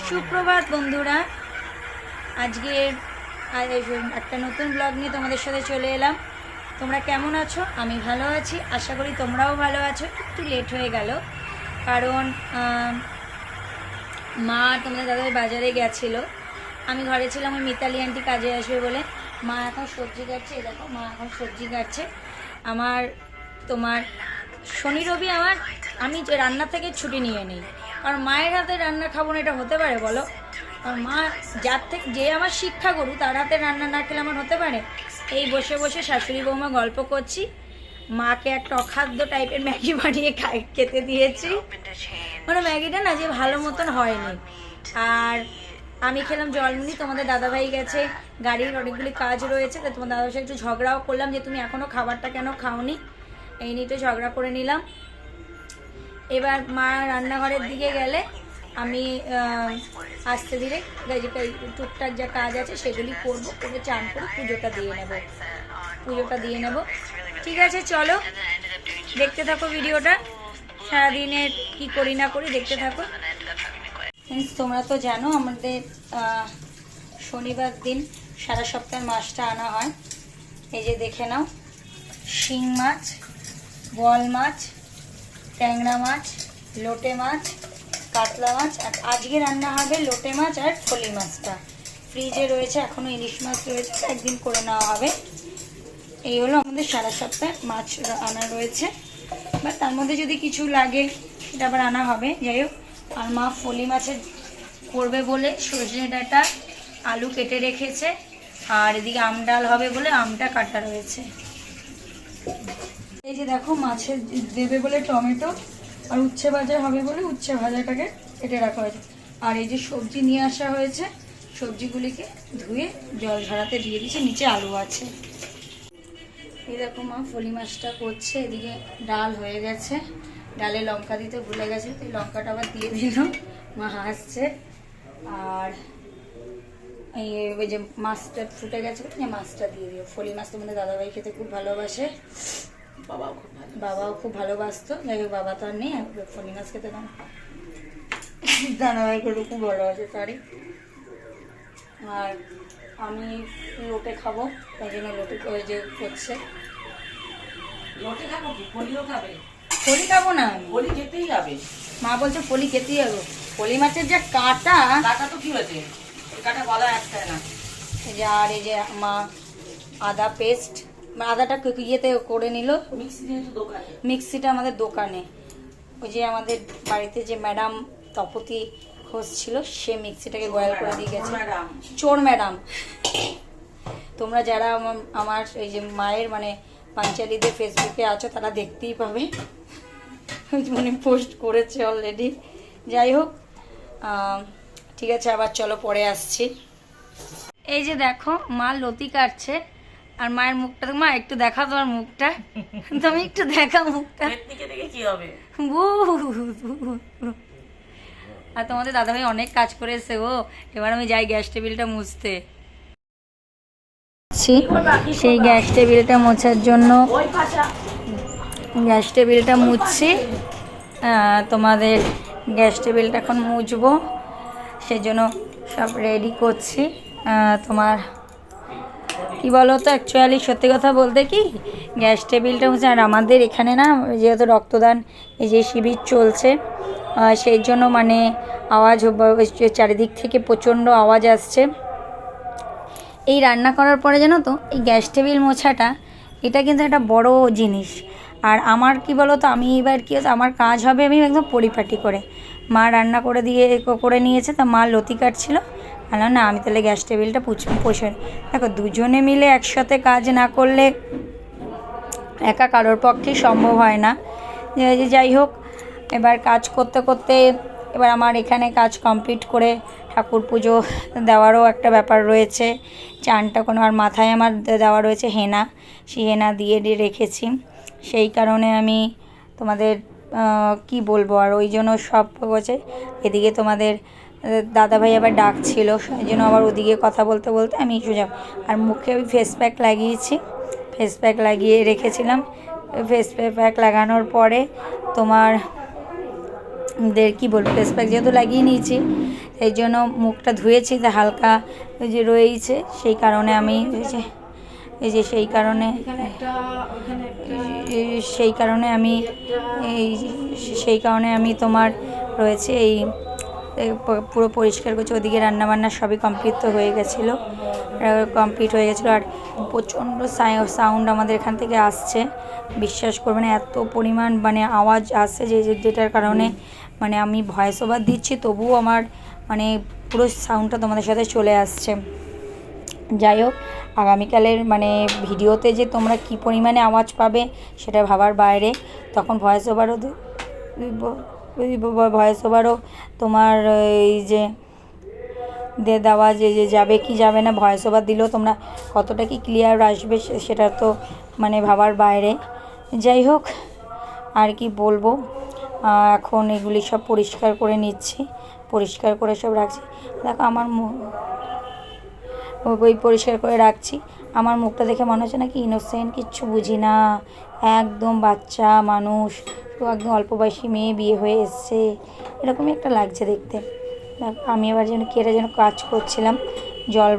সুপ্রভাত বন্ধুরা, আজকে একটা নতুন ব্লগ নিয়ে তোমাদের সাথে চলে এলাম। তোমরা কেমন আছো? আমি ভালো আছি, আশা করি তোমরাও ভালো আছো। একটু লেট হয়ে গেল কারণ মা তোমাদের দাদাই বাজারে গেছিলো, আমি ঘরে ছিলাম। ওই মিতালি আন্টি কাজে আসবে বলে মা এখন সবজি কাটছে। দেখো মা এখন সবজি কাটছে। আমার তোমার শনি রবি আমি যে রান্না থেকে ছুটি নিয়ে নিই, কারণ মায়ের হাতে রান্না খাবো না, এটা হতে পারে বলো? আর মা যে আমার শিক্ষা গুরু, তার হাতে রান্না না খেলে আমার হতে পারে? এই বসে বসে শাশুড়ি বৌমা গল্প করছি, মাকে একটা অখাদ্য টাইপের ম্যাগি বানিয়ে খেতে দিয়েছি। মানে ম্যাগিটা না যে ভালো মতন হয়নি। আর আমি খেলাম জলমুনি। তোমাদের দাদাভাই গেছে, গাড়ির অনেকগুলি কাজ রয়েছে, তো তোমার দাদার সাথে একটু ঝগড়াও করলাম যে তুমি এখনও খাবারটা কেন খাওনি, এই নিয়ে একটু ঝগড়া করে নিলাম। এবার মা রান্নাঘরের দিকে গেলে আমি আস্তে ধীরে টুকটাক যা কাজ আছে সেগুলি করবো, করে চান করে পুজোটা দিয়ে নেব। ঠিক আছে, চলো দেখতে থাকো ভিডিওটা। সারাদিনের কি করি না করি দেখতে থাকো। তোমরা তো জানো আমাদের শনিবার দিন সারা সপ্তাহের মাছটা আনা হয়। এই যে দেখে নাও, শিং মাছ, বোয়াল মাছ, ট্যাংরা মাছ, লোটে মাছ, কাতলা মাছ। আর আজকে রান্না হবে লোটে মাছ আর ফলি মাছটা। ফ্রিজে রয়েছে, এখনও ইলিশ মাছ রয়েছে, একদিন করে নেওয়া হবে। এই হলো আমাদের সারা সপ্তাহে মাছ আনা রয়েছে, বা তার মধ্যে যদি কিছু লাগে সেটা আবার আনা হবে। যাই হোক, আর মা ফলি মাছের করবে বলে সজনে ডাঁটা আলু কেটে রেখেছে, আর এদিকে আম ডাল হবে বলে আমটা কাটা রয়েছে। এই যে দেখো, মাছের দেবে বলে টমেটো, আর উচ্ছে ভাজা হবে বলে উচ্ছে ভাজাটাকে কেটে রাখা হয়েছে। আর এই যে সবজি নিয়ে আসা হয়েছে, সবজিগুলিকে ধুয়ে জল ঝরাতে দিয়ে দিচ্ছে, নিচে আলু আছে। এই দেখো মা ফলি মাছটা করছে, এদিকে ডাল হয়ে গেছে, ডালে লঙ্কা দিতে ভুলে গেছে, তো লঙ্কাটা আবার দিয়ে দিল। মা হাসছে। আর ওই যে মাছটা ফুটে গেছে, মাছটা দিয়ে দিও। ফলি মাছ তোমাদের দাদাভাই খেতে খুব ভালোবাসে, বাবাও খুব ভালোবাসতো। যাই হোক, বাবা তো আর নেই, ফলি মাছ খেতে না দাদাভাই করে খুব ভালোবাসে, সরি। আর আমি লোটে খাবো, তাই জন্য লোটে ওই যে করছে। লোটে খাবো কি? ফলিও খাবে? ফলি খাবো না, ফলি খেতেই যাবে। মা বলছে ফলি খেতেই যাবো। ফলি মাছের যা কাটা, কাটা তো কি হয়েছে, কাটা গলা একটা না। আর এই যে মা আদা পেস্ট, আদাটা ইয়েতে করে নিল, মিক্সিটা আমাদের দোকানে। ওই যে আমাদের বাড়িতে যে ম্যাডাম তপতি ঘোষ ছিল, সে মিক্সিটাকে বয়েল করে দিয়ে গেছে। চোর ম্যাডাম। তোমরা যারা আমার এই যে মায়ের মানে পাঞ্চালিদের ফেসবুকে আছো, তারা দেখতেই পাবে, মানে পোস্ট করেছে অলরেডি। যাই হোক, ঠিক আছে, আবার চলো পরে আসছি। এই যে দেখো, মা লতি কাটছে, আর মায়ের মুখটা, মা একটু দেখা তোমার মুখটা, তুমি একটু দেখা মুখটা। কি হবে? আর তোমাদের দাদাভাই অনেক কাজ করেছে গো। এবার আমি যাই গ্যাস টেবিলটা মুছতে। সেই গ্যাস টেবিলটা মোছার জন্য গ্যাস টেবিলটা মুছছি। তোমাদের গ্যাস টেবিলটা এখন মুছবো, সেই জন্য সব রেডি করছি। তোমার কি বলো তো, অ্যাকচুয়ালি সত্যি কথা বলতে কি, গ্যাস টেবিলটা হচ্ছে, আর আমাদের এখানে না যেহেতু রক্তদান এই যে শিবির চলছে, সেই জন্য মানে আওয়াজ চারিদিক থেকে প্রচণ্ড আওয়াজ আসছে। এই রান্না করার পরে জানো তো, এই গ্যাস টেবিল মোছাটা, এটা কিন্তু একটা বড় জিনিস। আর আমার কি বলো তো, আমি এবার কী হচ্ছে, আমার কাজ হবে আমি একদম পরিপাটি করে। মা রান্না করে নিয়েছে, তা মা লতি কাটছিল, বললাম না আমি তাহলে গ্যাস টেবিলটা পুষে। দেখো, দুজনে মিলে একসাথে কাজ না করলে একা কারোর পক্ষেই সম্ভব হয় না। যাই হোক, এবার কাজ করতে করতে এবার আমার এখানে কাজ কমপ্লিট করে ঠাকুর পুজো দেওয়ারও একটা ব্যাপার রয়েছে। চানটা কোনো আর মাথায় আমার দেওয়া রয়েছে হেনা, সেই হেনা দিয়ে রেখেছি। সেই কারণে আমি তোমাদের কি বলবো, আর ওই জন্য সব হচ্ছে। এদিকে তোমাদের দাদাভাই আবার ডাকছিল, সেই জন্য আবার ওদিকে কথা বলতে বলতে আমি সোজা। আর মুখে আমি ফেস প্যাক লাগিয়েছি, ফেস প্যাক লাগিয়ে রেখেছিলাম। ফেস প্যাক লাগানোর পরে তোমার কী বলবো, ফেস প্যাক যেহেতু লাগিয়ে নিয়েছি এই জন্য মুখটা ধুয়েছি, তা হালকা ওই যে রয়েছে, সেই কারণে আমি সেই কারণে আমি তোমার রয়েছে পুরো পরিষ্কার করছি। ওদিকে রান্নাবান্না সবই কমপ্লিট তো হয়ে গেছিলো, আর প্রচণ্ড সাউন্ড আমাদের এখান থেকে আসছে, বিশ্বাস করবে না এত পরিমাণ মানে আওয়াজ আসছে যেটার কারণে মানে আমি ভয়েস ওভার দিচ্ছি তবুও আমার মানে পুরো সাউন্ডটা তোমাদের সাথে চলে আসছে। যাই হোক, আগামীকালের মানে ভিডিওতে যে তোমরা কি পরিমাণে আওয়াজ পাবে সেটা ভাবার বাইরে। তখন ভয়েস ওভারও তোমার এই যে দেওয়া যে যাবে কি যাবে না, ভয়েস ওভার দিলেও তোমরা কতটা কি ক্লিয়ার আসবে সেটা তো মানে ভাবার বাইরে। যাই হোক, আর কি বলবো, এখন এগুলি সব পরিষ্কার করে নিচ্ছি, পরিষ্কার করে সব রাখছি। দেখো আমার পরিষ্কার করে রাখছি, আমার মুখটা দেখে মনে হচ্ছে নাকি ইনোসেন্ট, কিচ্ছু বুঝি না, একদম বাচ্চা মানুষ, তো একদম অল্প বয়সী মেয়ে, বিয়ে হয়ে এসছে, এরকমই একটা লাগছে দেখতে। আমি এবার যেন কাজ করছিলাম, জল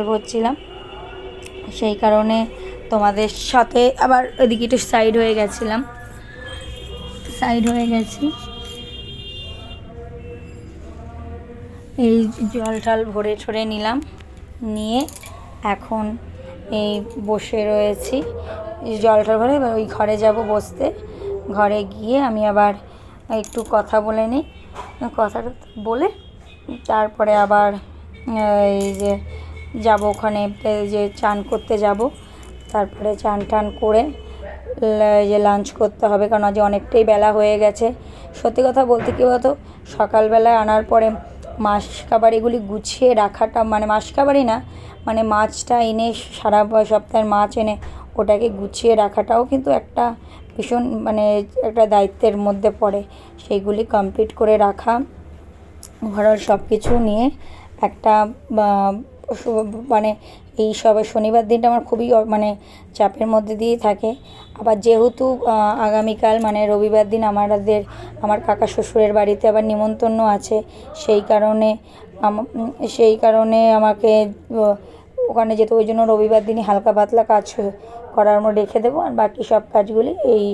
ভরছিলাম, সেই কারণে তোমাদের সাথে আবার ওদিকে একটু সাইড হয়ে গেছি। এই জল টল ভরে ঠরে নিলাম, নিয়ে এখন এই বসে রয়েছি, জল টল ভরে এবার ওই ঘরে যাব বসতে। ঘরে গিয়ে আমি আবার একটু কথা বলে নিই, কথাটা বলে তারপরে আবার এই যে যাব ওখানে যে চান করতে যাব, তারপরে চান টান করে যে লাঞ্চ করতে হবে, কারণ আজ অনেকটাই বেলা হয়ে গেছে। সত্যি কথা বলতে কী বলতো, সকালবেলায় আনার পরে মাছ খাবার এগুলি গুছিয়ে রাখাটা, মানে মাছ খাবারই না, মানে মাছটা এনে সারা সপ্তাহের মাছ এনে ওটাকে গুছিয়ে রাখাটাও কিন্তু একটা ভীষণ মানে একটা দায়িত্বের মধ্যে পড়ে। সেইগুলি কমপ্লিট করে রাখা, ঘরের সব কিছু নিয়ে একটা মানে এই সব শনিবার দিনটা আমার খুবই মানে চাপের মধ্যে দিয়েই থাকে। আবার যেহেতু আগামীকাল মানে রবিবার দিন আমার কাকা শ্বশুরের বাড়িতে আবার নিমন্ত্রণ আছে, সেই কারণে আমাকে ওখানে যেতে, ওই জন্য রবিবার দিনই হালকা পাতলা কাজ করার মধ্যে রেখে দেবো, আর বাকি সব কাজগুলি এই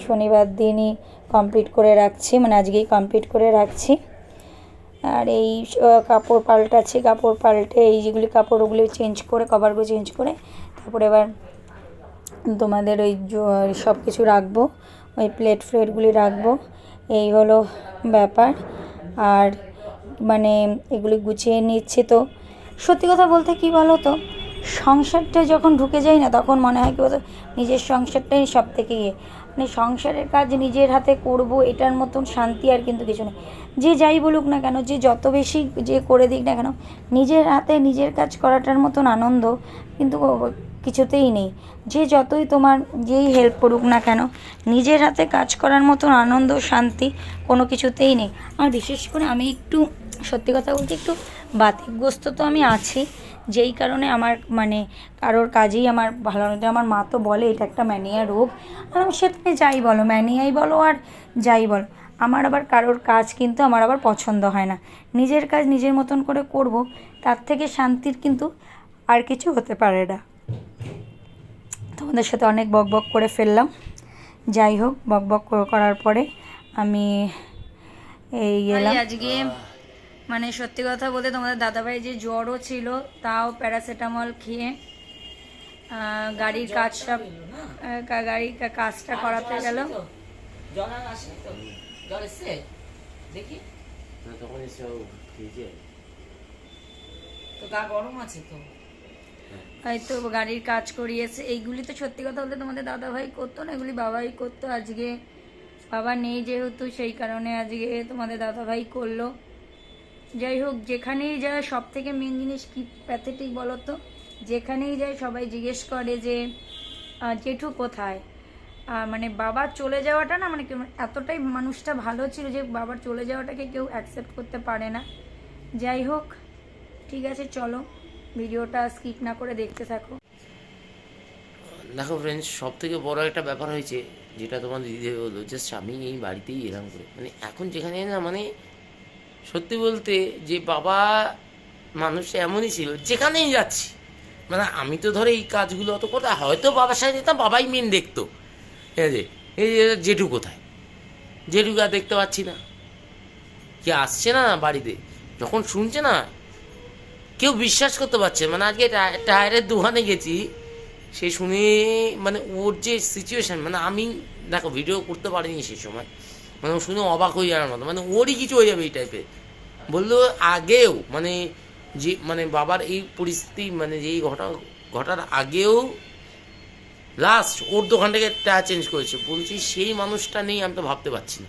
শনিবার দিনই কমপ্লিট করে রাখছি, মানে আজকেই কমপ্লিট করে রাখছি। আর এই কাপড় পাল্টে এই যেগুলি কাপড় ওগুলি চেঞ্জ করে, কভারগুলো চেঞ্জ করে তারপরে এবার তোমাদের ওই সব কিছু রাখবো, ওই প্লেটগুলি রাখবো, এই হলো ব্যাপার। আর মানে এগুলি গুছিয়ে নিচ্ছি। তো সত্যি কথা বলতে কী বলো তো, সংসারটা যখন ঢুকে যায় না, তখন মনে হয় কী বলতো, নিজের সংসারটাই সব থেকে মানে সংসারের কাজ নিজের হাতে করব, এটার মতন শান্তি আর কিন্তু কিছু নেই। যে যাই বলুক না কেন, যে যত বেশি যে করে দিক না কেন, নিজের হাতে নিজের কাজ করাটার মতন আনন্দ কিন্তু কিছুতেই নেই। যে যতই তোমার যেই হেল্প করুক না কেন, নিজের হাতে কাজ করার মতন আনন্দ শান্তি কোনো কিছুতেই নেই। আর বিশেষ করে আমি একটু সত্যি কথা বলতে একটু বাতিগ্রস্ত তো আমি আছি, যেই কারণে আমার মানে কারোর কাজেই আমার ভালো লাগে। আমার মা তো বলে এটা একটা ম্যানিয়া রোগ, আর সে তুমি যাই বলো, ম্যানিয়াই বলো আর যাই বলো, আমার আবার কারোর কাজ কিন্তু আমার আবার পছন্দ হয় না। নিজের কাজ নিজের মতন করে করব, তার থেকে শান্তির কিন্তু আর কিছু হতে পারে না। তোমাদের সাথে অনেক বকবক করে ফেললাম। যাই হোক, বকবক করার পরে আমি এই এলাম। আজকে মানে সত্যি কথা বলতে তোমাদের দাদাভাই যে জ্বরও ছিল, তাও প্যারাসিটামল খেয়ে গাড়ির কাজটা করাতে গেল। হয়তো গাড়ির কাজ করিয়েছে। এইগুলি তো সত্যি কথা বলতে তোমাদের দাদাভাই করতো না, এগুলি বাবাই করতো। আজকে বাবা নেই যেহেতু, সেই কারণে আজকে তোমাদের দাদাভাই করলো। যাই হোক, যেখানেই যায় সব থেকে মেন জিনিস কি প্যাথেটিক বলো তো, যেখানেই যায় সবাই জিজ্ঞেস করে যে জেঠু কোথায়। মানে বাবার চলে যাওয়াটা না, মানে এতটাই মানুষটা ভালো ছিল যে বাবার চলে যাওয়াটাকে কেউ অ্যাকসেপ্ট করতে পারে না। যাই হোক, ঠিক আছে, চলো ভিডিওটা স্কিপ না করে দেখতে থাকো। দেখো ফ্রেন্ডস, সব থেকে বড় একটা ব্যাপার হয়েছে, যেটা তোমার দিদি বললো, জাস্ট আমি এই বাড়িতেই এরকম করে, মানে এখন যেখানে না, মানে সত্যি বলতে যে বাবা মানুষ এমনই ছিল, যেখানেই যাচ্ছি, মানে আমি তো ধরো এই কাজগুলো অত করতে, হয়তো বাবার সাথে যেতাম, বাবাই মেন দেখতো। ঠিক আছে, এই যে জেঠু কোথায়, জেঠুকে আর দেখতে পাচ্ছি না, কি আসছে না বাড়িতে, যখন শুনছে না কেউ বিশ্বাস করতে পারছে না। মানে আজকে টায়ারের দোকানে গেছি, সে শুনে, মানে ওর যে সিচুয়েশান, মানে আমি দেখো ভিডিও করতে পারিনি সেই সময়, মানে ও শুনে অবাক হয়ে যাওয়ার মতো, মানে ওরই কিছু হয়ে যাবে এই টাইপের। বললো আগেও, মানে যে মানে বাবার এই পরিস্থিতি, মানে যেই ঘটার আগেও লাস্ট ওর দোকান থেকে টায়ার চেঞ্জ করেছে। বলছি সেই মানুষটা নেই, আমি তো ভাবতে পারছি না।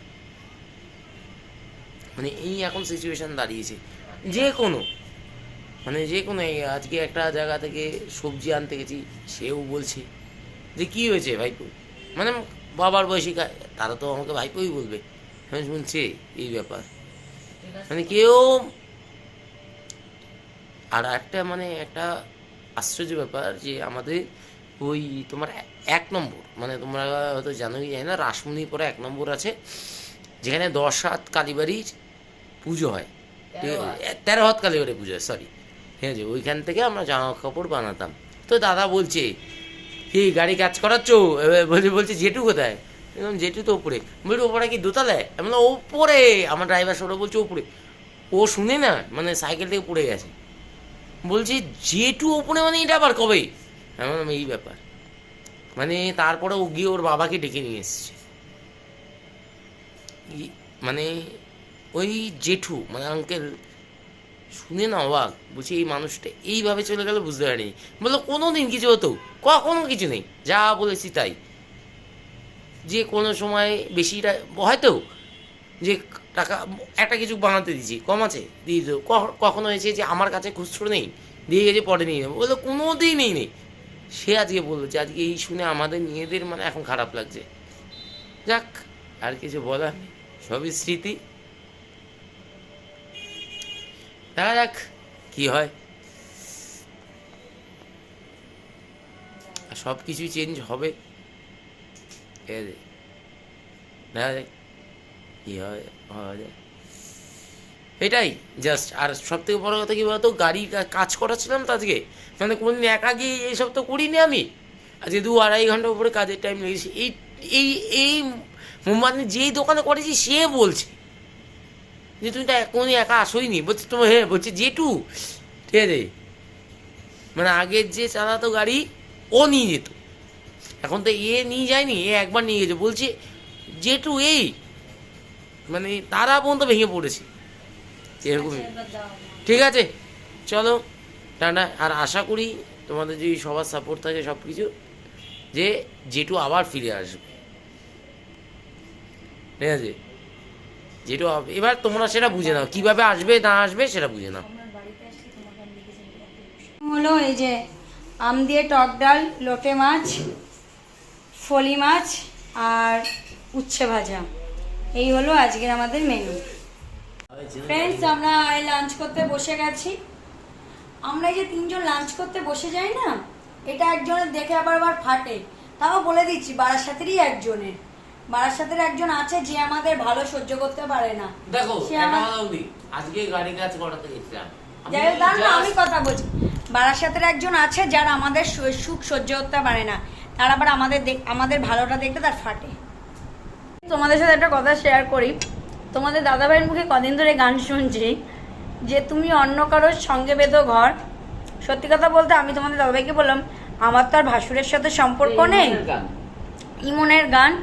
মানে এই এখন সিচুয়েশান দাঁড়িয়েছে, যে কোনো, মানে যে কোনো, এই আজকে একটা জায়গা থেকে সবজি আনতে গেছি, সেও বলছে যে কী হয়েছে ভাইপো, মানে বাবার বয়সী তারা তো আমাকে ভাইপোই বলবে, আমি শুনছি এই ব্যাপার, মানে কেউ। আর একটা, মানে একটা আশ্চর্য ব্যাপার যে আমাদের ওই তোমার 1 নম্বর, মানে তোমরা হয়তো জানোই, যায় না, রাসমণির পরে 1 নম্বর আছে, যেখানে 10 হাত কালীবাড়ির পুজো হয়, 13 হাত কালীবাড়ির পুজো হয়, সরি। ঠিক আছে, ওইখান থেকে আমরা জামা কাপড় বানাতাম। তো দাদা বলছে কি গাড়ি কাজ করাচ্ছ, বলছে জেঠু কোথায়, এরকম জেঠু তো উপরে, বলছি ওপরে কি দোতলায়, আমি বললাম ওপরে, আমার ড্রাইভার সৌরভ বলছে ওপরে। ও শুনে না, মানে সাইকেল থেকে পড়ে গেছে, বলছি জেঠু ওপরে, মানে এটা আবার কবে, আমি বললাম এই ব্যাপার। মানে তারপরে ও গিয়ে ওর বাবাকে ডেকে নিয়ে এসছে, মানে ওই জেঠু, মানে আঙ্কেল, শুনে না অবাক, বলছি এই মানুষটা এইভাবে চলে গেল, বুঝতে পারিনি। বললো কোনো দিন কিছু হতো, কখনো কিছু নেই, যা বলেছি তাই, যে কোনো সময় বেশিটা হয়তো, যে টাকা একটা কিছু বানাতে দিয়েছি, কম আছে দিয়ে দিত, কখনো হয়েছে যে আমার কাছে খুচরো নেই, দিয়ে গেছে পরে নিয়ে নেবো, বললো কোনো দিনই নেই। সে আজকে বললো যে আজকে এই শুনে আমাদের নিজেদের মানে এখন খারাপ লাগছে। যাক, আর কিছু বলার নেই, সবই স্মৃতি, দেখা যাক কী হয়। সব কিছুই চেঞ্জ হবে, ঠিক আছে, দেখা যাক কী হয়, হওয়া যায়, এটাই জাস্ট। আর সব থেকে বড়ো কথা কী বলতো, গাড়ির কাজ করাচ্ছিলাম তো আজকে, মানে কোনোদিন একা গিয়ে এইসব তো করিনি আমি, আজকে 2-2.5 ঘন্টা উপরে কাজের টাইম লেগেছে। এই এই এই মানে যেই দোকানে করেছি সে বলছে যে তুমি তো কোনোদিন একা আসোইনি, বলছে তোমার, হ্যাঁ বলছে জেঠু, ঠিক আছে, মানে আগের যে চালাতো গাড়ি ও নিয়ে যেত, এখন তো এ নিয়ে যায়নি, এ একবার নিয়ে গেছে, বলছে জেঠু এই, মানে তারা পর্যন্ত ভেঙে পড়েছে এরকমই। ঠিক আছে, চলো টাটা। আর আশা করি তোমাদের যদি সবার সাপোর্ট থাকে সব কিছু, যে জেঠু আবার ফিরে আসবে, ঠিক আছে, জেঠু এবার তোমরা সেটা বুঝে নাও, কীভাবে আসবে না আসবে সেটা বুঝে নাও। হলো এই যে আম দিয়ে টক ডাল, লোটে মাছ, ফলি মাছ আর উচ্ছে ভাজা, এই হলো আজকের আমাদের মেনু। ফ্রেন্ডস, আমরা লাঞ্চ করতে বসে গেছি। আমরা এই যে 3জন লাঞ্চ করতে বসে যাই না, এটা একজনের দেখে আবার ফাটে, তাও বলে দিচ্ছি বারাসাতেরই একজনের, বারাসাতের একজন আছে যে আমাদের ভালো সহ্য করতে পারে না। দেখো সে আমার আজকে গাড়ি কাজ করাতে গেছিলাম, আমি কথা বলছি, বারাসাতের একজন আছে যারা আমাদের সুখ সহ্য করতে পারে না, তার আবার আমাদের ভালোটা দেখতে তার ফাটে। তোমাদের সাথে একটা কথা শেয়ার করি, তোমাদের দাদাভাইয়ের মুখে কদিন ধরে গান শুনছি যে তুমি অন্য কারোর সঙ্গে বেঁধো ঘর। সত্যি কথা বলতে আমি তোমাদের দাদাভাইকে বললাম আমার তো আর ভাসুরের সাথে সম্পর্ক নেই, ইমনের গান,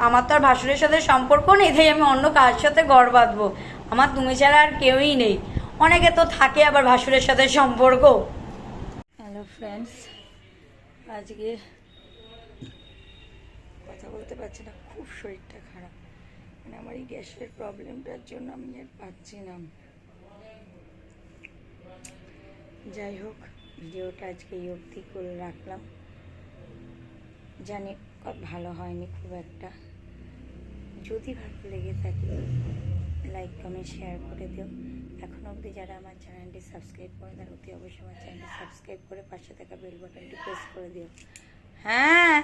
আমার তো আর ভাসুরের সাথে সম্পর্ক নেই, তাই আমি অন্য কার সাথে ঘর বাঁধবো, আমার তুমি ছাড়া আর কেউই নেই। অনেকে তো থাকে আবার ভাসুরের সাথে সম্পর্ক। হ্যালো ফ্রেন্ডস, আজকে কথা বলতে পারছি না, খুব শরীরটা খারাপ, মানে আমার এই গ্যাসের প্রবলেমটার জন্য আমি আর পাচ্ছি না। যাই হোক, ভিডিওটা আজকে এই অবধি করে রাখলাম, জানি ভালো হয়নি খুব একটা, যদি ভালো লেগে থাকে লাইক কমেন্ট শেয়ার করে দিও। এখন অবধি যারা আমার চ্যানেলটি সাবস্ক্রাইব করে তারা অতি অবশ্যই আমার চ্যানেলটি সাবস্ক্রাইব করে পাশে থাকা বেল বাটনটি প্রেস করে দিও। হ্যাঁ